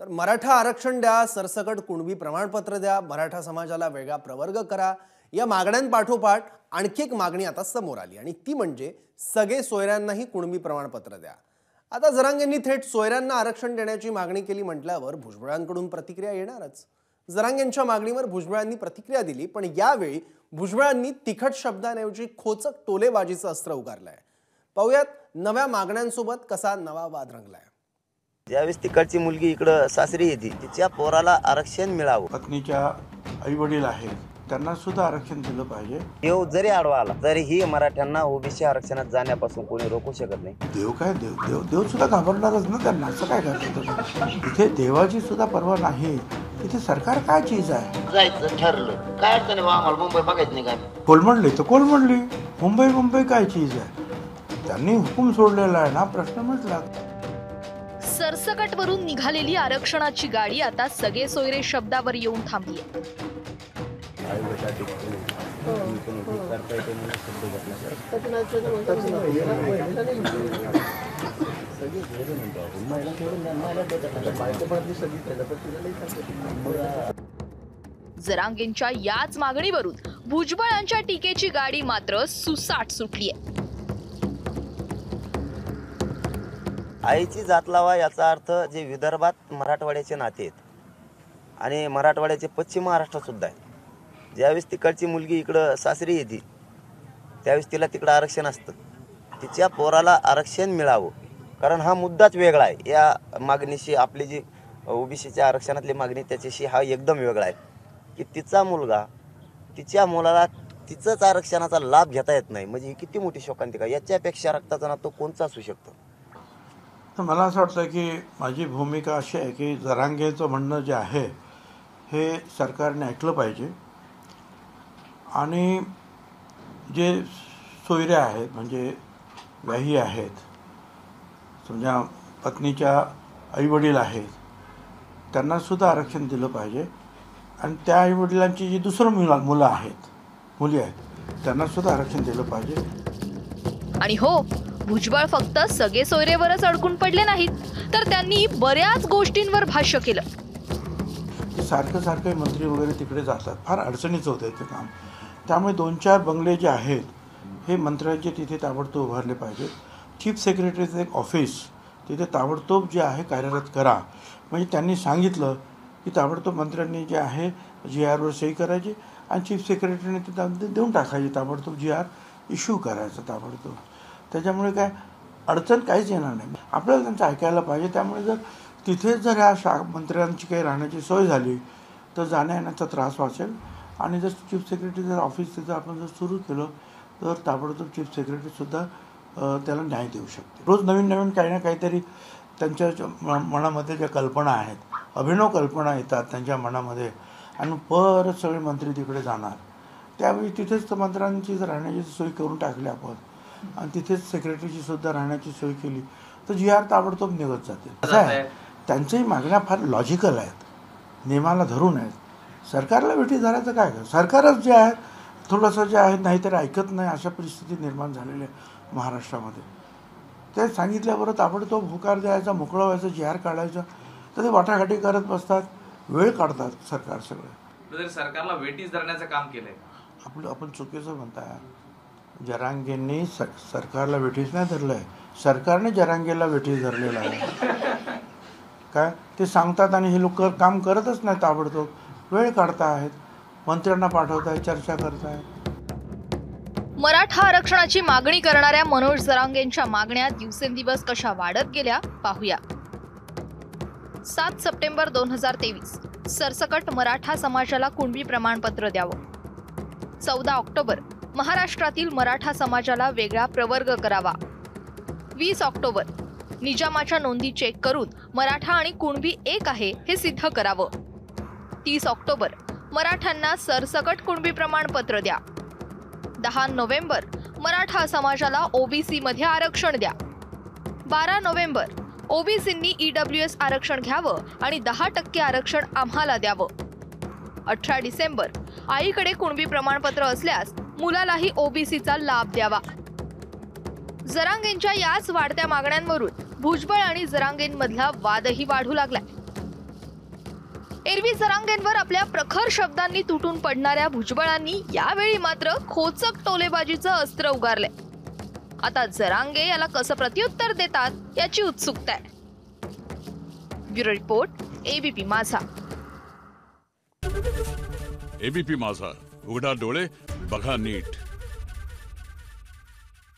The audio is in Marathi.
तर मराठा आरक्षण द्या, सरसकट कुणबी प्रमाणपत्र द्या, मराठा समाजाला वेगळा प्रवर्ग करा, या मागण्यांपाठोपाठ आणखी एक मागणी आता समोर आली आणि ती म्हणजे सगळे सोयऱ्यांनाही कुणबी प्रमाणपत्र द्या। आता जरांगेंनी थेट सोयऱ्यांना आरक्षण देण्याची मागणी केली म्हटल्यावर भुजबळांकडून प्रतिक्रिया येणारच। जरांगेंच्या मागणीवर भुजबळांनी प्रतिक्रिया दिली, पण यावेळी भुजबळांनी तिखट शब्दांऐवजी खोचक टोलेबाजीचं अस्त्र उगारलंय। पाहूयात नव्या मागण्यांसोबत कसा नवा वाद रंगलाय। ज्यावेळेस तिकडची मुलगी इकडं सासरी येते, तिच्या पोराला आरक्षण मिळावं। पत्नीच्या आई वडील आहेत, त्यांना सुद्धा आरक्षण दिलं पाहिजे। देव जरी आडवा आला तरीही मराठ्यांना ओबीसी आरक्षणात जाण्यापासून कोणी रोखू शकत नाही। देव काय देव सुद्धा घाबरणारच ना त्यांना, असं काय करतात। इथे देवाची सुद्धा पर्वा नाही, इथे सरकार काय चीज आहे। जायचं ठरलं काय अडचण आहे, आम्हाला मुंबई बघायचं नाही काय। कोलमडली तर कोलमडली, मुंबई काय चीज आहे। त्यांनी हुकूम सोडलेला आहे ना, प्रश्न मिटला। सरसकट वरून निघालेली आरक्षणाची गाडी आता सगळे सोयरे शब्दावर येऊन थांबली। जरांगेंच्या याच मागणीवरून भुजबळांच्या टीकेची गाडी मात्र सुसाट सुटलीये। आईची जात लावा याचा अर्थ जे विदर्भात मराठवाड्याचे नाते आहेत आणि मराठवाड्याचे पश्चिम महाराष्ट्र सुद्धा आहे। ज्यावेळेस तिकडची मुलगी इकडं सासरी येते त्यावेळेस तिला तिकडं आरक्षण असतं, तिच्या पोराला आरक्षण मिळावं, कारण हा मुद्दाच वेगळा आहे। या मागणीशी आपली जी ओबीसीच्या आरक्षणातली मागणी त्याच्याशी हा एकदम वेगळा आहे की तिचा मुलगा तिच्या मुलाला तिचंच आरक्षणाचा लाभ घेता येत नाही, म्हणजे ही किती मोठी शोकांतिका। याच्यापेक्षा रक्ताचा नातं कोणचा असू शकतं। तर मला असं वाटतं की माझी भूमिका अशी आहे की जरांगेचं म्हणणं जे आहे हे सरकारने ऐकलं पाहिजे आणि जे सोयरे आहेत म्हणजे व्याही आहेत, समजा पत्नीच्या आईवडील आहेत, त्यांना सुद्धा आरक्षण दिलं पाहिजे आणि त्या आईवडिलांची जी दुसरं मुली आहेत त्यांना सुद्धा आरक्षण दिलं पाहिजे। आणि हो, भुजबळ फक्त सगळे सोयरेवरच अडकून पडले नाहीत, तर त्यांनी बऱ्याच गोष्टींवर भाष्य केलं। सारखं मंत्री वगैरे तिकडे जातात, फार अडचणीचं होतं ते काम। त्यामुळे 2-4 बंगले जे आहेत हे मंत्र्यांचे तिथे ताबडतोब उभारले पाहिजे। चीफ सेक्रेटरीचं एक ऑफिस तिथे ताबडतोब जे आहे कार्यरत करा, म्हणजे त्यांनी सांगितलं की ताबडतोब मंत्र्यांनी जे आहे GRवर सही करायची आणि चीफ सेक्रेटरीने ते देऊन टाकायची, ताबडतोब GR इश्यू करायचं ताबडतोब। त्याच्यामुळे काय अडचण काहीच येणार नाही, आपल्याला त्यांचं ऐकायला पाहिजे। त्यामुळे जर तिथेच जर ह्या मंत्र्यांची काही राहण्याची सोय झाली तर जाण्या येण्याचा त्रास वाचेल आणि जर चीफ सेक्रेटरी जर ऑफिस तिथं आपण जर सुरू केलं तर ताबडतोब चीफ सेक्रेटरीसुद्धा त्याला न्याय देऊ शकते। रोज नवीन काही ना काहीतरी त्यांच्या मनामध्ये ज्या कल्पना आहेत, अभिनव कल्पना येतात त्यांच्या मनामध्ये आणि परत सगळे मंत्री तिकडे जाणार। त्यावेळी तिथेच मंत्र्यांची जर राहण्याची सोय करून टाकली आपण आणि तिथेच सेक्रेटरीची सुद्धा राहण्याची सोय केली तर GR ताबडतोब निघत जातील। असं आहे, त्यांच्याही मागण्या फार लॉजिकल आहेत, नियमाला धरून आहेत। सरकारला भेटी झाल्याचं काय कर, सरकारच जे आहे थोडंसं जे आहे नाहीतरी ऐकत नाही, अशा परिस्थिती निर्माण झालेली आहे महाराष्ट्रामध्ये। ते सांगितल्याबरोबर ताबडतोब होकार द्यायचा, मोकळं व्हायचं, GR काढायचं, तर ते वाटाघाटी करत बसतात, वेळ काढतात सरकार सगळं। सरकारला वेटीस धरण्याचं काम केलंय आपण चुकीचं म्हणताय। जरांगेंनी सरकारला वेठीस नाही धरलंय, सरकारने जरांगेला वेठीस धरलेला आहे। काय ते सांगतात आणि हे लोक काम करतच नाही, ताबडतोब वेळ काढतायत, मंत्र्यांना पाठवतायत, चर्चा करतायत। मराठा आरक्षणाची मागणी करणाऱ्या मनोज जरांगेंच्या मागण्या दिवसेंदिवस कशा वाढत गेल्या पाहूया। 7 सप्टेंबर 2023 सरसकट मराठा समाजाला कुणबी प्रमाणपत्र द्यावं। 14 ऑक्टोबर महाराष्ट्रातील मराठा समाजाला वेगळा प्रवर्ग करावा। 20 ऑक्टोबर निजामाच्या नोंदी चेक करून मराठा आणि कुणबी एक आहे हे सिद्ध करावं। 30 ऑक्टोबर मराठ्यांना सरसकट कुणबी प्रमाणपत्र द्या। 10 नोव्हेंबर मराठा समाजाला ओबीसी मध्ये आरक्षण द्या। 12 नोव्हेंबर ओबीसींनी EWS आरक्षण घ्यावं आणि 10% आरक्षण आम्हाला द्यावं। 18 डिसेंबर आईकडे कुणबी प्रमाणपत्र असल्यास मुलालाही ओबीसीचा लाभ द्यावा। जरांगेंच्या याच वाढत्या मागण्यांवरून भुजबळ आणि जरांगेंमधला वादही वाढू लागलाय। एरवी जरांगेंवर आपल्या प्रखर शब्दांनी तुटून पडणाऱ्या भुजबळांनी यावेळी मात्र खोचक टोलेबाजीचं अस्त्र उगारलंय. आता जरांगे याला कसं प्रत्युत्तर देतात याची उत्सुकता आहे. ब्युरो रिपोर्ट, एबीपी माझा. एबीपी माझा, उघडा डोळे बघा नीट.